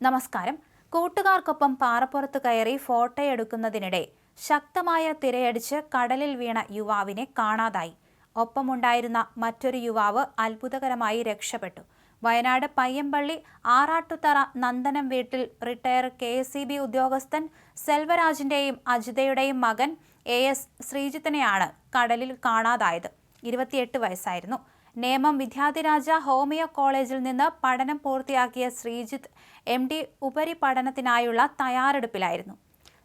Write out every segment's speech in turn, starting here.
നമസ്കാരം. കൂട്ടുകാർക്കൊപ്പം പാറപ്പുറത്ത് കയറി ഫോട്ടോയെടുക്കുന്നതിനിടെ ശക്തമായ തിരയടിച്ച് കടലിൽ വീണ യുവാവിനെ കാണാതായി. ഒപ്പമുണ്ടായിരുന്ന മറ്റൊരു യുവാവ് അത്ഭുതകരമായി രക്ഷപ്പെട്ടു. വയനാട് പയ്യമ്പള്ളി ആറാട്ടുതറ നന്ദനം വീട്ടിൽ റിട്ടയർ KSEB ഉദ്യോഗസ്ഥൻ സെൽവരാജിന്റെയും അജിതയുടെയും മകൻ AS ശ്രീജിത്തിനെയാണ് കടലിൽ കാണാതായത്. 28 വയസ്സായിരുന്നു. നേമം വിദ്യാധിരാജ ഹോമിയോ കോളേജിൽ നിന്ന് പഠനം പൂർത്തിയാക്കിയ ശ്രീജിത്ത് MD ഉപരിപഠനത്തിനായുള്ള തയ്യാറെടുപ്പിലായിരുന്നു.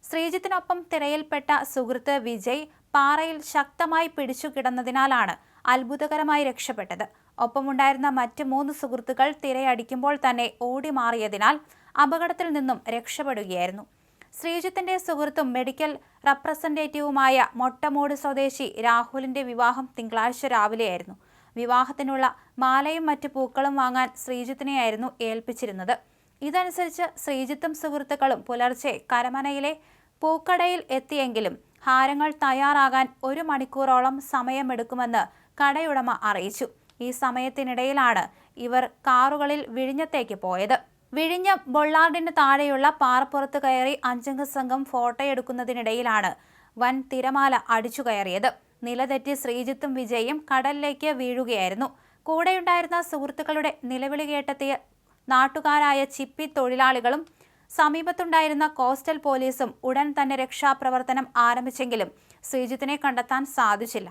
ശ്രീജിത്തിനൊപ്പം തിരയിൽപ്പെട്ട സുഹൃത്ത് വിജയ് പാറയിൽ ശക്തമായി പിടിച്ചു കിടന്നതിനാലാണ് അത്ഭുതകരമായി രക്ഷപ്പെട്ടത്. ഒപ്പമുണ്ടായിരുന്ന മറ്റ് 3 സുഹൃത്തുക്കൾ തിരയടിക്കുമ്പോൾ തന്നെ ഓടി മാറിയതിനാൽ അപകടത്തിൽ നിന്നും രക്ഷപ്പെടുകയായിരുന്നു. ശ്രീജിത്തിന്റെ സുഹൃത്തും മെഡിക്കൽ റെപ്രസെന്റേറ്റീവുമായ മൊട്ടമൂട് സ്വദേശി രാഹുലിന്റെ വിവാഹം തിങ്കളാഴ്ച രാവിലെയായിരുന്നു. വിവാഹത്തിനുള്ള മാലയും മറ്റു പൂക്കളും വാങ്ങാൻ ശ്രീജിത്തിനെയായിരുന്നു ഏൽപ്പിച്ചിരുന്നത്. ഇതനുസരിച്ച് ശ്രീജിത്തും സുഹൃത്തുക്കളും പുലർച്ചെ കരമനയിലെ പൂക്കടയിൽ എത്തിയെങ്കിലും ഹാരങ്ങൾ തയ്യാറാകാൻ 1 മണിക്കൂറോളം സമയമെടുക്കുമെന്ന് കടയുടമ അറിയിച്ചു. ഈ സമയത്തിനിടയിലാണ് ഇവർ കാറുകളിൽ വിഴിഞ്ഞത്തേക്ക് പോയത്. വിഴിഞ്ഞം ബൊള്ളാർഡിന് താഴെയുള്ള പാറപ്പുറത്ത് കയറി 5 സംഘം ഫോട്ടോയെടുക്കുന്നതിനിടയിലാണ് വൻ തിരമാല അടിച്ചു കയറിയത്. നിലതെറ്റി ശ്രീജിത്തും വിജയും കടലിലേക്ക് വീഴുകയായിരുന്നു. കൂടെയുണ്ടായിരുന്ന സുഹൃത്തുക്കളുടെ നിലവിളി കേട്ടെത്തിയ നാട്ടുകാരായ ചിപ്പി തൊഴിലാളികളും സമീപത്തുണ്ടായിരുന്ന കോസ്റ്റൽ പോലീസും ഉടൻ തന്നെ രക്ഷാപ്രവർത്തനം ആരംഭിച്ചെങ്കിലും ശ്രീജിത്തിനെ കണ്ടെത്താൻ സാധിച്ചില്ല.